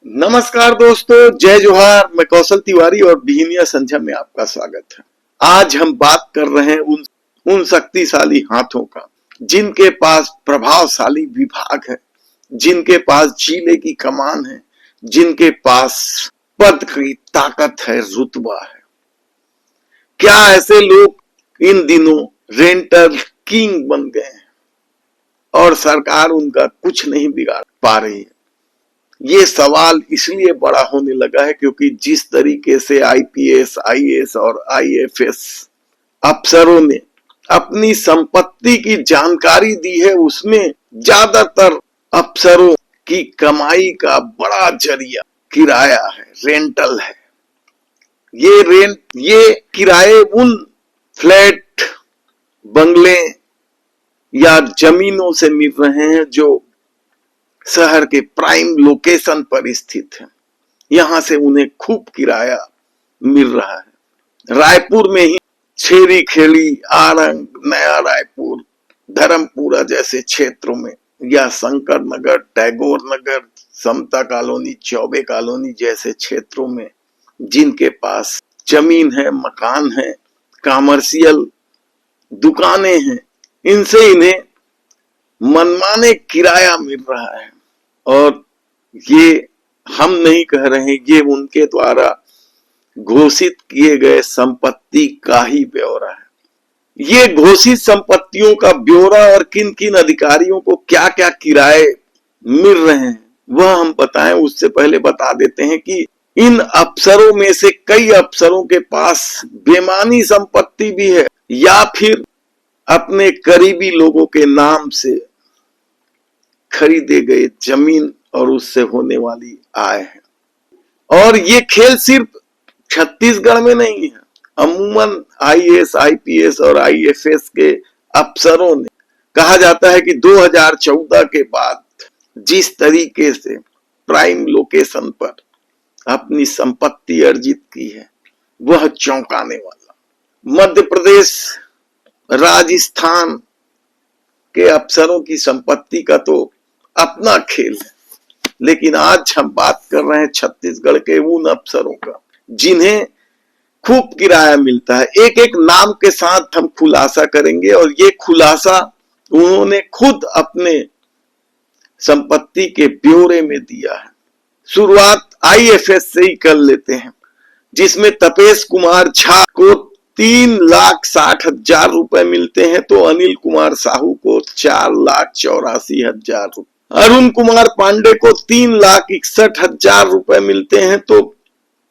नमस्कार दोस्तों, जय जोहार। मैं कौशल तिवारी और बिहिनिया संध्या में आपका स्वागत है। आज हम बात कर रहे हैं उन शक्तिशाली हाथों का जिनके पास प्रभावशाली विभाग है, जिनके पास जिले की कमान है, जिनके पास पद की ताकत है, रुतबा है। क्या ऐसे लोग इन दिनों रेंटल किंग बन गए हैं और सरकार उनका कुछ नहीं बिगाड़ पा रही है? ये सवाल इसलिए बड़ा होने लगा है क्योंकि जिस तरीके से आईपीएस, आईएएस और आईएफएस अफसरों ने अपनी संपत्ति की जानकारी दी है, उसमें ज्यादातर अफसरों की कमाई का बड़ा जरिया किराया है, रेंटल है। ये किराए उन फ्लैट, बंगले या जमीनों से मिल रहे हैं जो शहर के प्राइम लोकेशन पर स्थित है। यहां से उन्हें खूब किराया मिल रहा है। रायपुर में ही छेरी खेड़ी, आरंग, नया रायपुर, धर्मपुरा जैसे क्षेत्रों में या शंकर नगर, टैगोर नगर, समता कॉलोनी, चौबे कॉलोनी जैसे क्षेत्रों में जिनके पास जमीन है, मकान है, कॉमर्शियल दुकानें हैं, इनसे इन्हें मनमाने किराया मिल रहा है। और ये हम नहीं कह रहे, ये उनके द्वारा घोषित किए गए संपत्ति का ही ब्यौरा है। ये घोषित संपत्तियों का ब्यौरा और किन किन अधिकारियों को क्या क्या किराए मिल रहे हैं वह हम बताएं, उससे पहले बता देते हैं कि इन अफसरों में से कई अफसरों के पास बेमानी संपत्ति भी है या फिर अपने करीबी लोगों के नाम से खरीदे गए जमीन और उससे होने वाली आय है। और ये खेल सिर्फ छत्तीसगढ़ में नहीं है। अमूमन आईएएस, आईपीएस और आईएफएस के अफसरों ने, कहा जाता है कि 2014 के बाद जिस तरीके से प्राइम लोकेशन पर अपनी संपत्ति अर्जित की है वह चौंकाने वाला। मध्य प्रदेश, राजस्थान के अफसरों की संपत्ति का तो अपना खेल है, लेकिन आज हम बात कर रहे हैं छत्तीसगढ़ के उन अफसरों का जिन्हें खूब किराया मिलता है। एक एक नाम के साथ हम खुलासा करेंगे और ये खुलासा उन्होंने खुद अपने संपत्ति के ब्यौरे में दिया है। शुरुआत आईएफएस से ही कर लेते हैं, जिसमें तपेश कुमार झा को 3,60,000 रुपए मिलते हैं तो अनिल कुमार साहू को 4,84,000 रुपए, अरुण कुमार पांडे को 3,61,000 रुपए मिलते हैं तो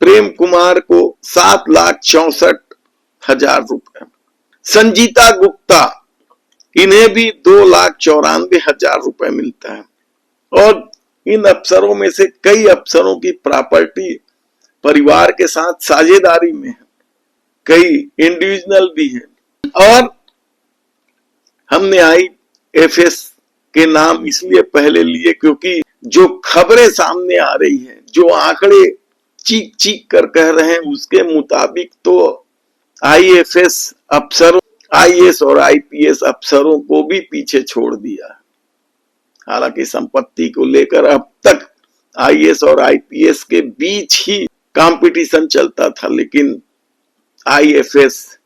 प्रेम कुमार को 7,64,000 रुपए। संजीता गुप्ता, इन्हें भी 2,94,000 रुपए मिलता है। और इन अफसरों में से कई अफसरों की प्रॉपर्टी परिवार के साथ साझेदारी में है, कई इंडिविजुअल भी है। और हमने आईएफएस के नाम इसलिए पहले लिए क्योंकि जो खबरें सामने आ रही है, जो आंकड़े चीख चीख कर कह रहे हैं, उसके मुताबिक तो आईएफएस अफसरों, आईएएस और आईपीएस अफसरों को भी पीछे छोड़ दिया। हालांकि संपत्ति को लेकर अब तक आईएएस और आईपीएस के बीच ही कंपटीशन चलता था, लेकिन आईएफएस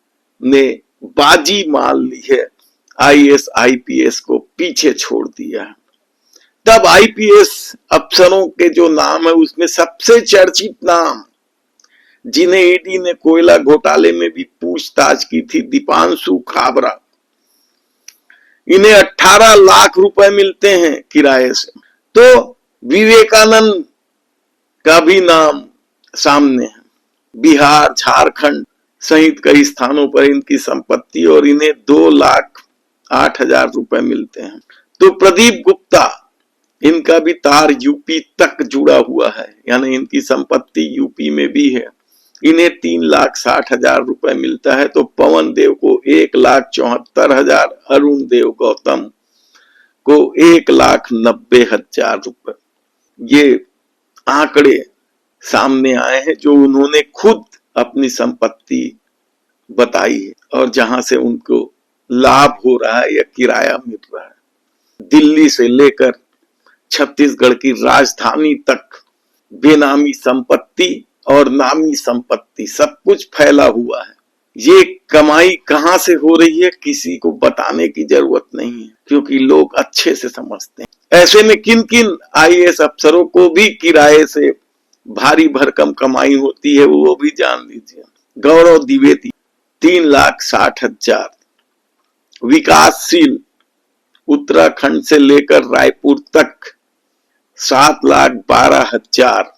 ने बाजी मान ली है, आईएएस आईपीएस को पीछे छोड़ दिया। तब आईपीएस अफसरों के जो नाम है उसमें सबसे चर्चित नाम, जिन्हें ईडी ने कोयला घोटाले में भी पूछताछ की थी, दीपांशु खाबरा। इन्हें 18 लाख रुपए मिलते हैं किराए से। तो विवेकानंद का भी नाम सामने है। बिहार, झारखंड सहित कई स्थानों पर इनकी संपत्ति और इन्हें 2,08,000 रुपए मिलते हैं। तो प्रदीप गुप्ता, इनका भी तार यूपी तक जुड़ा हुआ है, यानी इनकी संपत्ति यूपी में भी है। इन्हें 3,60,000 रुपए मिलता है। तो पवन देव को 1,74,000, अरुण देव गौतम को 1,90,000 रुपए। ये आंकड़े सामने आए हैं जो उन्होंने खुद अपनी संपत्ति बताई है और जहां से उनको लाभ हो रहा है या किराया मिल रहा है। दिल्ली से लेकर छत्तीसगढ़ की राजधानी तक बेनामी संपत्ति और नामी संपत्ति सब कुछ फैला हुआ है। ये कमाई कहां से हो रही है किसी को बताने की जरूरत नहीं है, क्योंकि लोग अच्छे से समझते हैं। ऐसे में किन किन आईएएस अफसरों को भी किराए से भारी भरकम कमाई होती है वो भी जान लीजिए। गौरव द्विवेदी 3,60,000, विकासशील उत्तराखंड से लेकर रायपुर तक 7,12,000,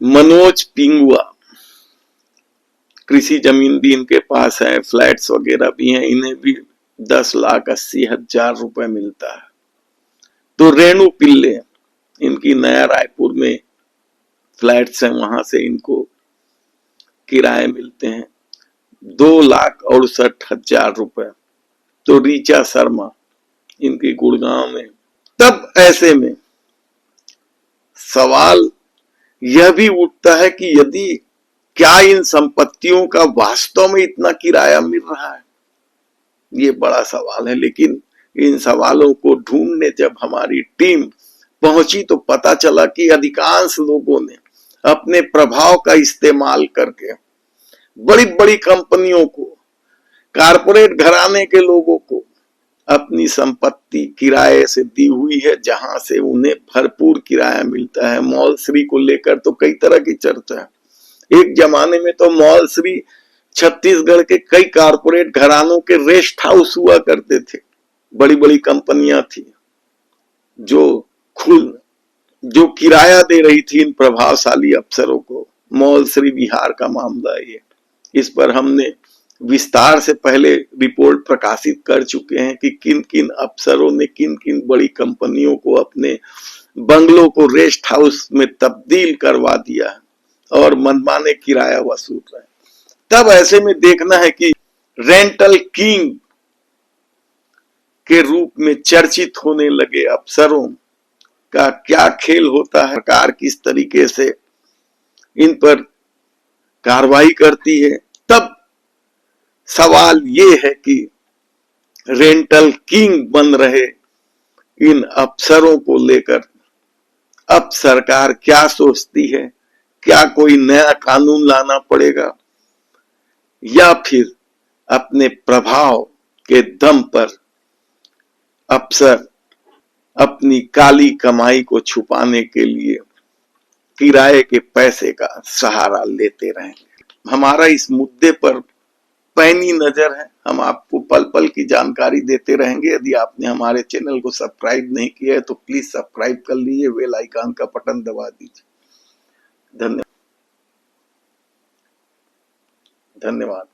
मनोज पिंगुआ कृषि जमीन भी इनके पास है, फ्लैट्स वगैरह भी हैं, इन्हें भी 10,80,000 रुपए मिलता है। तो रेणु पिल्ले, इनकी नया रायपुर में फ्लैट्स हैं, वहां से इनको किराए मिलते हैं 2,68,000 रुपए। तो रीचा शर्मा, इनकी गुड़गांव में। तब ऐसे में सवाल यह भी उठता है कि यदि क्या इन संपत्तियों का वास्तव में इतना किराया मिल रहा है, ये बड़ा सवाल है। लेकिन इन सवालों को ढूंढने जब हमारी टीम पहुंची तो पता चला कि अधिकांश लोगों ने अपने प्रभाव का इस्तेमाल करके बड़ी बड़ी कंपनियों को, कारपोरेट घराने के लोगों को अपनी संपत्ति किराए से दी हुई है, जहां से उन्हें भरपूर किराया मिलता है। मॉल श्री को लेकर तो कई तरह की चर्चा है। एक जमाने में तो मॉल श्री छत्तीसगढ़ के कई कारपोरेट घरानों के रेस्ट हाउस हुआ करते थे। बड़ी बड़ी कंपनियां थी जो किराया दे रही थी इन प्रभावशाली अफसरों को। मॉल श्री बिहार का मामला ये, इस पर हमने विस्तार से पहले रिपोर्ट प्रकाशित कर चुके हैं कि किन किन अफसरों ने किन किन बड़ी कंपनियों को अपने बंगलों को रेस्ट हाउस में तब्दील करवा दिया है और मनमाने किराया वसूल रहे हैं। तब ऐसे में देखना है कि रेंटल किंग के रूप में चर्चित होने लगे अफसरों का क्या खेल होता है, सरकार किस तरीके से इन पर कार्रवाई करती है। तब सवाल ये है कि रेंटल किंग बन रहे इन अफसरों को लेकर अब सरकार क्या सोचती है, क्या कोई नया कानून लाना पड़ेगा या फिर अपने प्रभाव के दम पर अफसर अपनी काली कमाई को छुपाने के लिए किराए के पैसे का सहारा लेते रहेंगे। हमारा इस मुद्दे पर पैनी नजर है, हम आपको पल पल की जानकारी देते रहेंगे। यदि आपने हमारे चैनल को सब्सक्राइब नहीं किया है तो प्लीज सब्सक्राइब कर लीजिए, बेल आइकन का बटन दबा दीजिए। धन्यवाद।